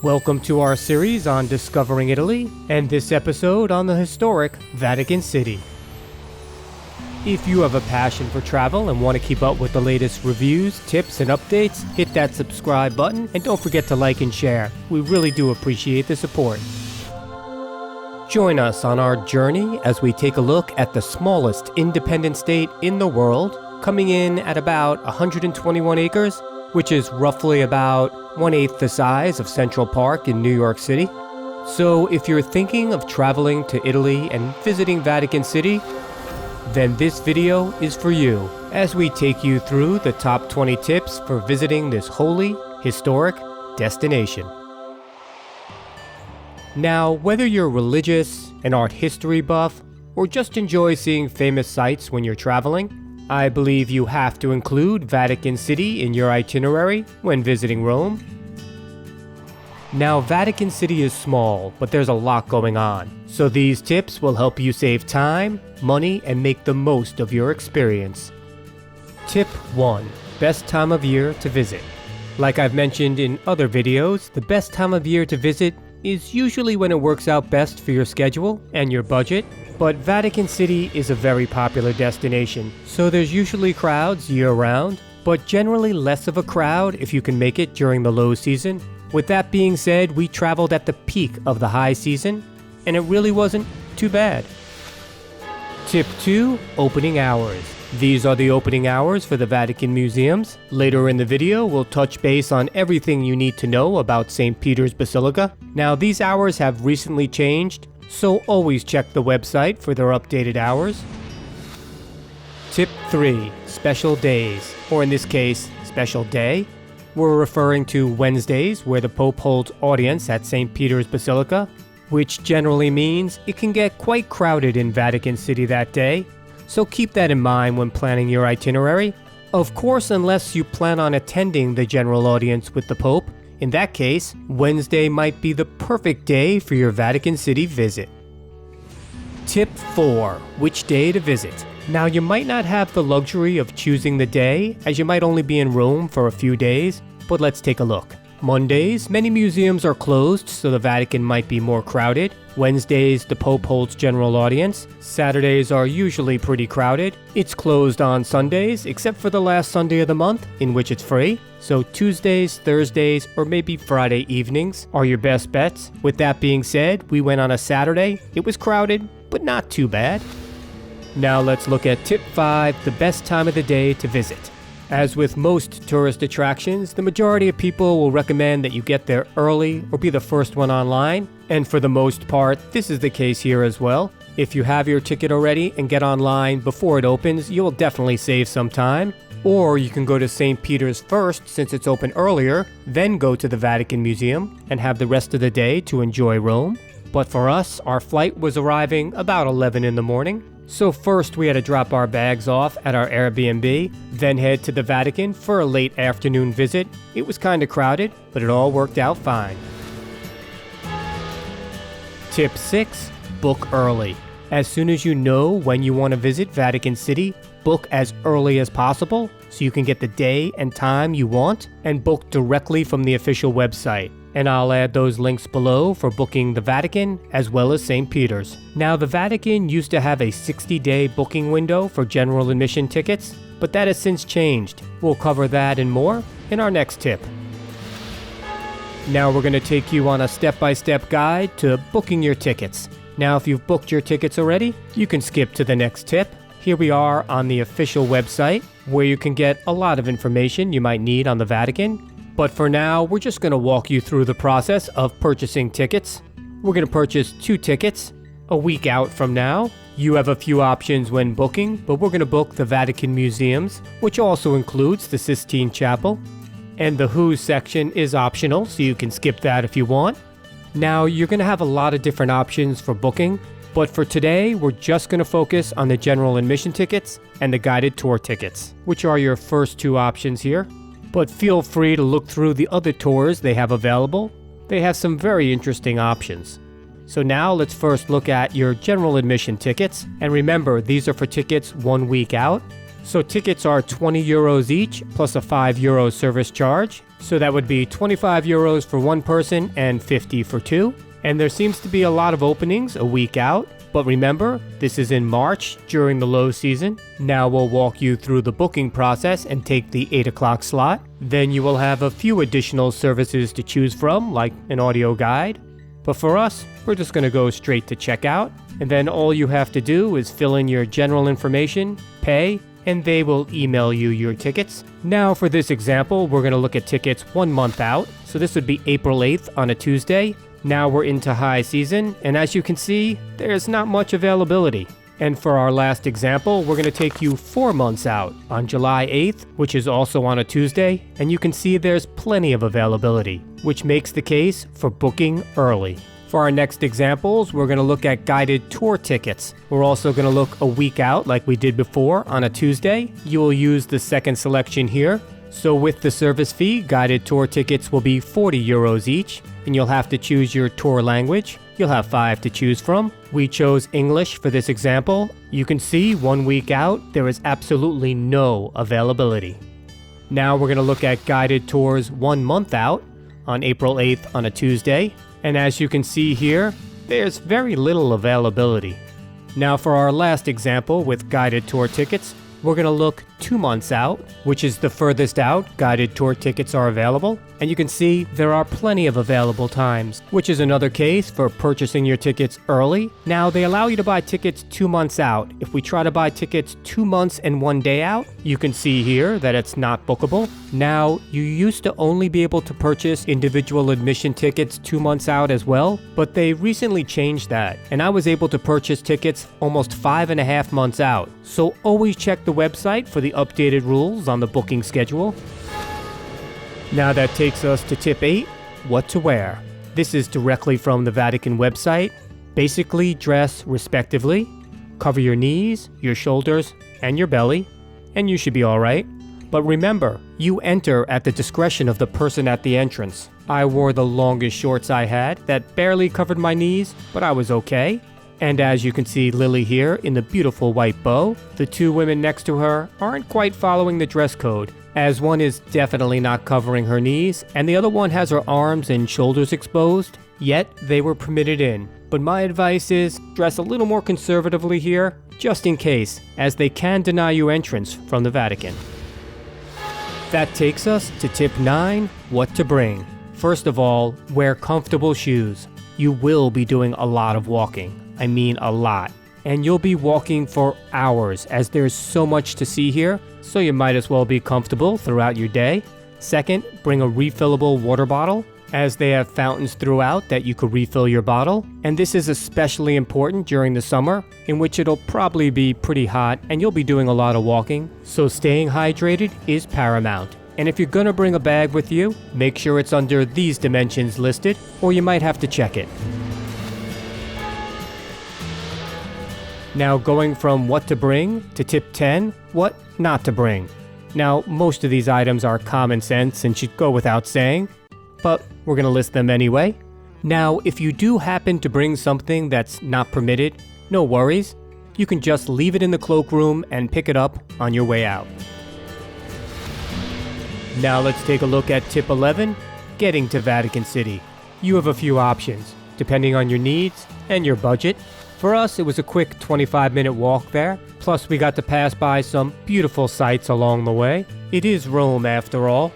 Welcome to our series on discovering Italy, and this episode on the historic Vatican City. If you have a passion for travel and want to keep up with the latest reviews, tips, and updates, hit that subscribe button and don't forget to like and share. We really do appreciate the support. Join us on our journey as we take a look at the smallest independent state in the world, coming in at about 121 acres, which is roughly about 1/8 the size of Central Park in New York City. So if you're thinking of traveling to Italy and visiting Vatican City, then this video is for you, as we take you through the top 20 tips for visiting this holy, historic destination. Now, whether you're religious, an art history buff, or just enjoy seeing famous sites when you're traveling, I believe you have to include Vatican City in your itinerary when visiting Rome. Now, Vatican City is small, but there's a lot going on, so these tips will help you save time, money, and make the most of your experience. Tip 1. Best time of year to visit. Like I've mentioned in other videos, the best time of year to visit is usually when it works out best for your schedule and your budget. But Vatican City is a very popular destination, so there's usually crowds year-round, but generally less of a crowd if you can make it during the low season. With that being said, we traveled at the peak of the high season, and it really wasn't too bad. Tip 2. Opening hours. These are the opening hours for the Vatican Museums. Later in the video, we'll touch base on everything you need to know about St. Peter's Basilica. Now, these hours have recently changed, so always check the website for their updated hours. Tip 3. Special days, or in this case, special day. We're referring to Wednesdays, where the Pope holds audience at St. Peter's Basilica, which generally means it can get quite crowded in Vatican City that day, so keep that in mind when planning your itinerary. Of course, unless you plan on attending the general audience with the Pope. In that case, Wednesday might be the perfect day for your Vatican City visit. Tip 4. Which day to visit. Now, you might not have the luxury of choosing the day, as you might only be in Rome for a few days, but let's take a look. Mondays, many museums are closed, so the Vatican might be more crowded. Wednesdays, the Pope holds general audience. Saturdays are usually pretty crowded. It's closed on Sundays, except for the last Sunday of the month, in which it's free. So Tuesdays, Thursdays, or maybe Friday evenings are your best bets. With that being said, we went on a Saturday. It was crowded, but not too bad. Now let's look at tip 5, the best time of the day to visit. As with most tourist attractions, the majority of people will recommend that you get there early or be the first one online, and for the most part, this is the case here as well. If you have your ticket already and get online before it opens, you'll definitely save some time. Or you can go to St. Peter's first since it's open earlier, then go to the Vatican Museum and have the rest of the day to enjoy Rome. But for us, our flight was arriving about 11 in the morning. So first we had to drop our bags off at our Airbnb, then head to the Vatican for a late afternoon visit. It was kind of crowded, but it all worked out fine. Tip 6. Book early. As soon as you know when you want to visit Vatican City, book as early as possible so you can get the day and time you want, and book directly from the official website. And I'll add those links below for booking the Vatican as well as St. Peter's. Now, the Vatican used to have a 60-day booking window for general admission tickets, but that has since changed. We'll cover that and more in our next tip. Now we're going to take you on a step-by-step guide to booking your tickets. Now, if you've booked your tickets already, you can skip to the next tip. Here we are on the official website, where you can get a lot of information you might need on the Vatican. But for now, we're just going to walk you through the process of purchasing tickets. We're going to purchase 2 tickets a week out from now. You have a few options when booking, but we're going to book the Vatican Museums, which also includes the Sistine Chapel. And the Who section is optional, so you can skip that if you want. Now, you're going to have a lot of different options for booking, but for today, we're just going to focus on the general admission tickets and the guided tour tickets, which are your first 2 options here. But feel free to look through the other tours they have available. They have some very interesting options. So now let's first look at your general admission tickets. And remember, these are for tickets 1 week out. So tickets are 20 euros each plus a 5 euro service charge. So that would be 25 euros for one person and 50 for two. And there seems to be a lot of openings a week out. But remember, this is in March during the low season. Now we'll walk you through the booking process and take the 8 o'clock slot. Then you will have a few additional services to choose from, like an audio guide. But for us, we're just going to go straight to checkout. And then all you have to do is fill in your general information, pay, and they will email you your tickets. Now for this example, we're going to look at tickets 1 month out. So this would be April 8th on a Tuesday. Now we're into high season, and as you can see, there's not much availability. And for our last example, we're going to take you 4 months out on July 8th, which is also on a Tuesday, and you can see there's plenty of availability, which makes the case for booking early. For our next examples, we're going to look at guided tour tickets. We're also going to look a week out like we did before on a Tuesday. You will use the second selection here. So with the service fee, guided tour tickets will be 40 euros each, and you'll have to choose your tour language. You'll have 5 to choose from. We chose English for this example. You can see 1 week out, there is absolutely no availability. Now we're going to look at guided tours 1 month out on April 8th on a Tuesday. And as you can see here, there's very little availability. Now for our last example with guided tour tickets, we're going to look 2 months out, which is the furthest out guided tour tickets are available. And you can see there are plenty of available times, which is another case for purchasing your tickets early. Now they allow you to buy tickets 2 months out. If we try to buy tickets 2 months and 1 day out, you can see here that it's not bookable. Now you used to only be able to purchase individual admission tickets 2 months out as well, but they recently changed that. And I was able to purchase tickets almost 5.5 months out. So always check the website for the updated rules on the booking schedule. Now that takes us to tip 8, what to wear. This is directly from the Vatican website. Basically, dress respectively. Cover your knees, your shoulders, and your belly, and you should be alright. But remember, you enter at the discretion of the person at the entrance. I wore the longest shorts I had that barely covered my knees, but I was okay. And as you can see Lily here in the beautiful white bow, the 2 women next to her aren't quite following the dress code, as one is definitely not covering her knees, and the other one has her arms and shoulders exposed, yet they were permitted in. But my advice is, dress a little more conservatively here, just in case, as they can deny you entrance from the Vatican. That takes us to tip 9, what to bring. First of all, wear comfortable shoes. You will be doing a lot of walking. I mean a lot. And you'll be walking for hours as there's so much to see here, so you might as well be comfortable throughout your day. Second, bring a refillable water bottle, as they have fountains throughout that you could refill your bottle. And this is especially important during the summer, in which it'll probably be pretty hot and you'll be doing a lot of walking. So staying hydrated is paramount. And if you're gonna bring a bag with you, make sure it's under these dimensions listed, or you might have to check it. Now going from what to bring to tip 10, what not to bring. Now most of these items are common sense and should go without saying, but we're going to list them anyway. Now if you do happen to bring something that's not permitted, no worries. You can just leave it in the cloakroom and pick it up on your way out. Now let's take a look at tip 11, getting to Vatican City. You have a few options, depending on your needs and your budget. For us, it was a quick 25-minute walk there, plus we got to pass by some beautiful sights along the way. It is Rome after all.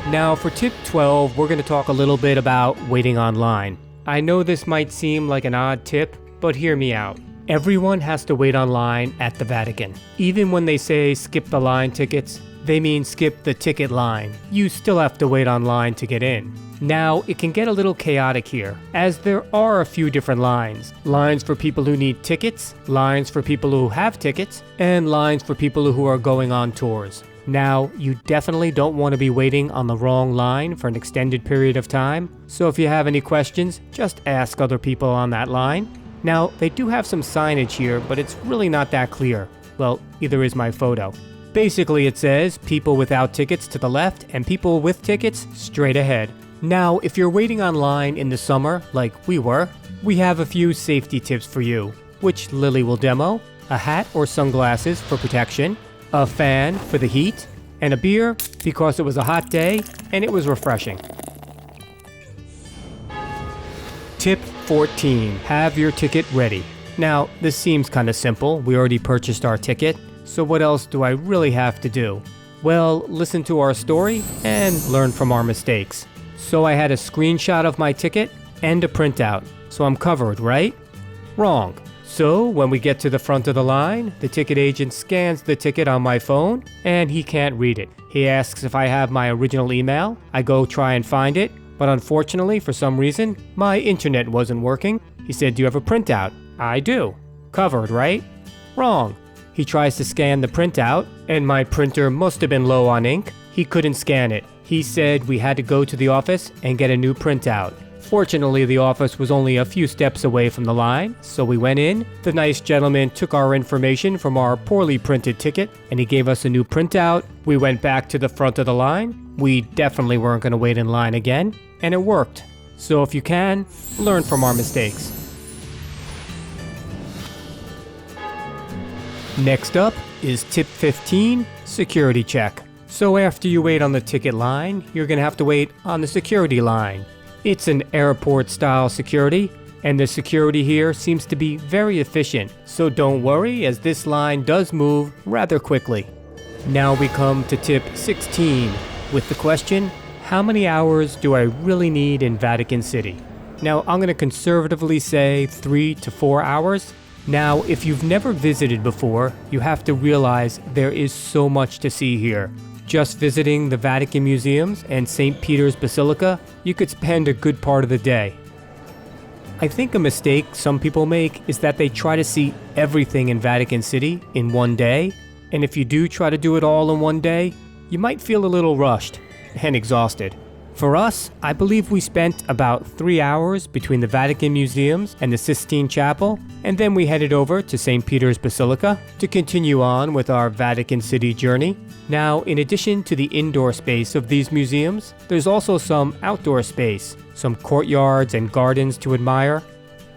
Now for tip 12, we're going to talk a little bit about waiting online. I know this might seem like an odd tip, but hear me out. Everyone has to wait online at the Vatican. Even when they say skip the line tickets, they mean skip the ticket line. You still have to wait online to get in. Now, it can get a little chaotic here, as there are a few different lines. Lines for people who need tickets, lines for people who have tickets, and lines for people who are going on tours. Now, you definitely don't want to be waiting on the wrong line for an extended period of time, so if you have any questions, just ask other people on that line. Now, they do have some signage here, but it's really not that clear. Well, either is my photo. Basically, it says people without tickets to the left and people with tickets straight ahead. Now, if you're waiting online in the summer, like we were, we have a few safety tips for you, which Lily will demo. a hat or sunglasses for protection, a fan for the heat, and a beer because it was a hot day and it was refreshing. Tip 14. Have your ticket ready. Now, this seems kind of simple. We already purchased our ticket, so what else do I really have to do? Well, listen to our story and learn from our mistakes. So I had a screenshot of my ticket and a printout, so I'm covered, right? Wrong. So when we get to the front of the line, the ticket agent scans the ticket on my phone and he can't read it. He asks if I have my original email. I go try and find it, but unfortunately, for some reason, my internet wasn't working. He said, "Do you have a printout?" I do. Covered, right? Wrong. He tries to scan the printout, and my printer must have been low on ink. He couldn't scan it. He said we had to go to the office and get a new printout. Fortunately, the office was only a few steps away from the line, so we went in. The nice gentleman took our information from our poorly printed ticket, and he gave us a new printout. We went back to the front of the line. We definitely weren't going to wait in line again, and it worked. So if you can, learn from our mistakes. Next up is tip 15, security check. So after you wait on the ticket line, you're going to have to wait on the security line. It's an airport-style security, and the security here seems to be very efficient, so don't worry as this line does move rather quickly. Now we come to tip 16, with the question, how many hours do I really need in Vatican City? Now I'm going to conservatively say 3 to 4 hours. Now, if you've never visited before, you have to realize there is so much to see here. Just visiting the Vatican Museums and St. Peter's Basilica, you could spend a good part of the day. I think a mistake some people make is that they try to see everything in Vatican City in one day, and if you do try to do it all in one day, you might feel a little rushed and exhausted. For us, I believe we spent about 3 hours between the Vatican Museums and the Sistine Chapel, and then we headed over to St. Peter's Basilica to continue on with our Vatican City journey. Now, in addition to the indoor space of these museums, there's also some outdoor space, some courtyards and gardens to admire.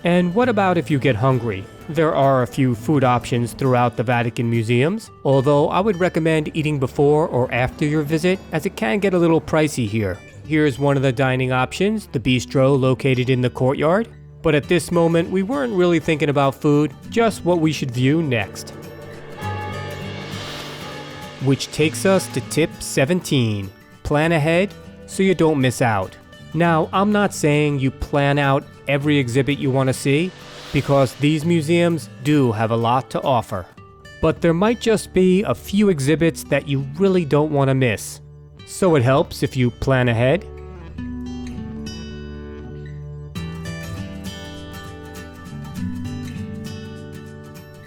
And what about if you get hungry? There are a few food options throughout the Vatican Museums, although I would recommend eating before or after your visit, as it can get a little pricey here. Here's one of the dining options, the bistro located in the courtyard. But at this moment, we weren't really thinking about food, just what we should view next. Which takes us to tip 17. Plan ahead so you don't miss out. Now, I'm not saying you plan out every exhibit you want to see, because these museums do have a lot to offer. But there might just be a few exhibits that you really don't want to miss. So it helps if you plan ahead.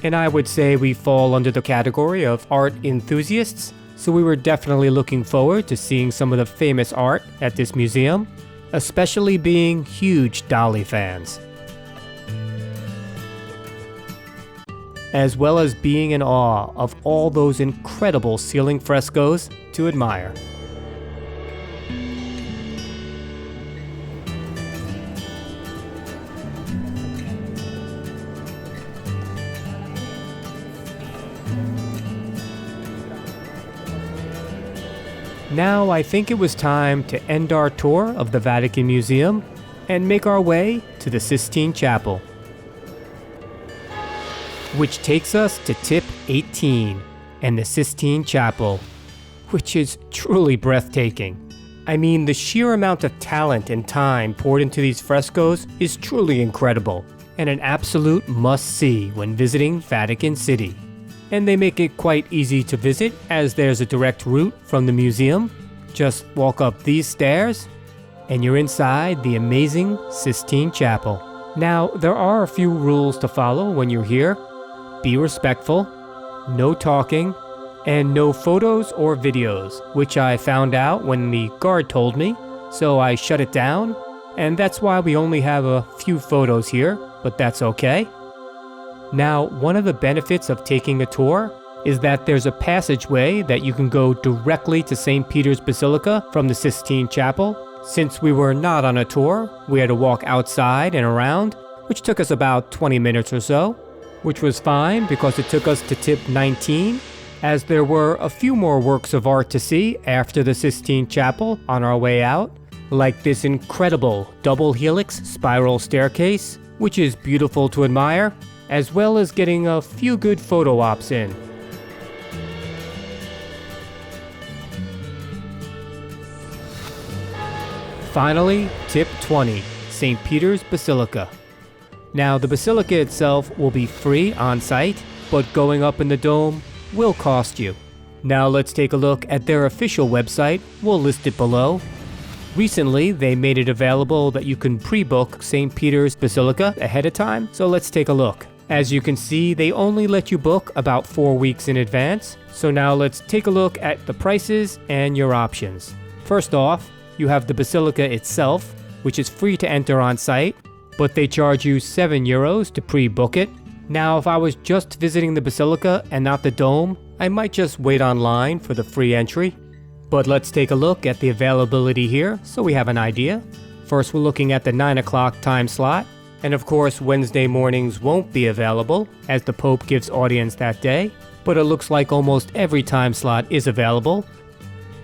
And I would say we fall under the category of art enthusiasts, so we were definitely looking forward to seeing some of the famous art at this museum, especially being huge Dali fans. As well as being in awe of all those incredible ceiling frescoes to admire. Now I think it was time to end our tour of the Vatican Museum and make our way to the Sistine Chapel. Which takes us to tip 18 and the Sistine Chapel, which is truly breathtaking. I mean, the sheer amount of talent and time poured into these frescoes is truly incredible and an absolute must-see when visiting Vatican City. And they make it quite easy to visit as there's a direct route from the museum. Just walk up these stairs and you're inside the amazing Sistine Chapel. Now, there are a few rules to follow when you're here. Be respectful, no talking, and no photos or videos, which I found out when the guard told me, so I shut it down, and that's why we only have a few photos here, but that's okay. Now, one of the benefits of taking a tour is that there's a passageway that you can go directly to St. Peter's Basilica from the Sistine Chapel. Since we were not on a tour, we had to walk outside and around, which took us about 20 minutes or so. which was fine because it took us to tip 19, as there were a few more works of art to see after the Sistine Chapel on our way out, like this incredible double helix spiral staircase, which is beautiful to admire, as well as getting a few good photo ops in. Finally, tip 20, St. Peter's Basilica. Now, the Basilica itself will be free on site, but going up in the dome will cost you. Now let's take a look at their official website. We'll list it below. Recently, they made it available that you can pre-book St. Peter's Basilica ahead of time, so let's take a look. As you can see, they only let you book about 4 weeks in advance, so now let's take a look at the prices and your options. First off, you have the Basilica itself, which is free to enter on site, but they charge you €7 to pre-book it. Now, if I was just visiting the Basilica and not the dome, I might just wait online for the free entry. But let's take a look at the availability here so we have an idea. First, we're looking at the 9 o'clock time slot. And of course, Wednesday mornings won't be available as the Pope gives audience that day, but it looks like almost every time slot is available.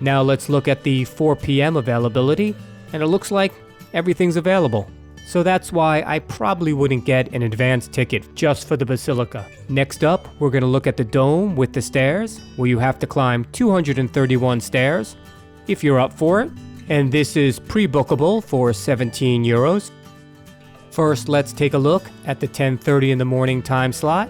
Now let's look at the 4 p.m. availability, and it looks like everything's available. So that's why I probably wouldn't get an advance ticket just for the Basilica. Next up, we're going to look at the dome with the stairs, where you have to climb 231 stairs if you're up for it. And this is pre-bookable for €17. First, let's take a look at the 10:30 in the morning time slot.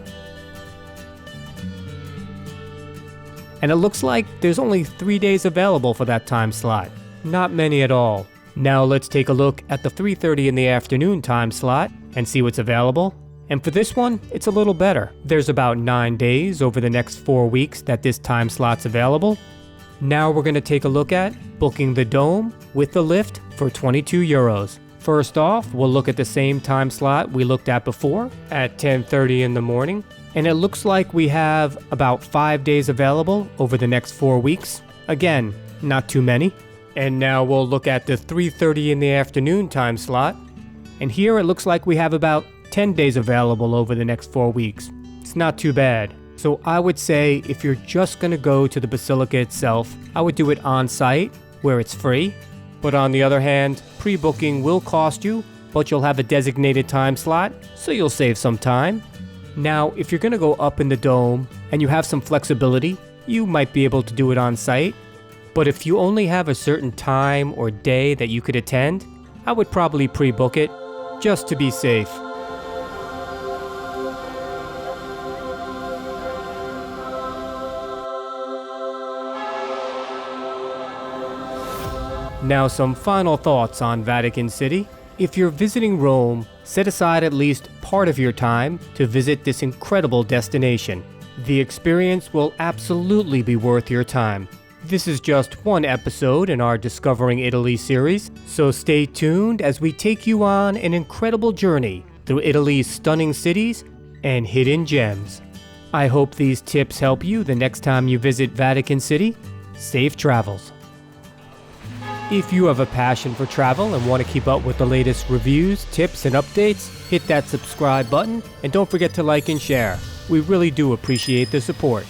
And it looks like there's only 3 days available for that time slot. Not many at all. Now let's take a look at the 3:30 in the afternoon time slot and see what's available. And for this one, it's a little better. There's about 9 days over the next 4 weeks that this time slot's available. Now we're going to take a look at booking the dome with the lift for €22. First off, we'll look at the same time slot we looked at before at 10:30 in the morning. And it looks like we have about 5 days available over the next 4 weeks. Again, not too many. And now we'll look at the 3:30 in the afternoon time slot. And here it looks like we have about 10 days available over the next 4 weeks. It's not too bad. So I would say if you're just going to go to the Basilica itself, I would do it on site where it's free. But on the other hand, pre-booking will cost you, but you'll have a designated time slot, so you'll save some time. Now, if you're going to go up in the dome and you have some flexibility, you might be able to do it on site. But if you only have a certain time or day that you could attend, I would probably pre-book it just to be safe. Now some final thoughts on Vatican City. If you're visiting Rome, set aside at least part of your time to visit this incredible destination. The experience will absolutely be worth your time. This is just one episode in our Discovering Italy series, so stay tuned as we take you on an incredible journey through Italy's stunning cities and hidden gems. I hope these tips help you the next time you visit Vatican City. Safe travels. If you have a passion for travel and want to keep up with the latest reviews, tips, and updates, hit that subscribe button and don't forget to like and share. We really do appreciate the support.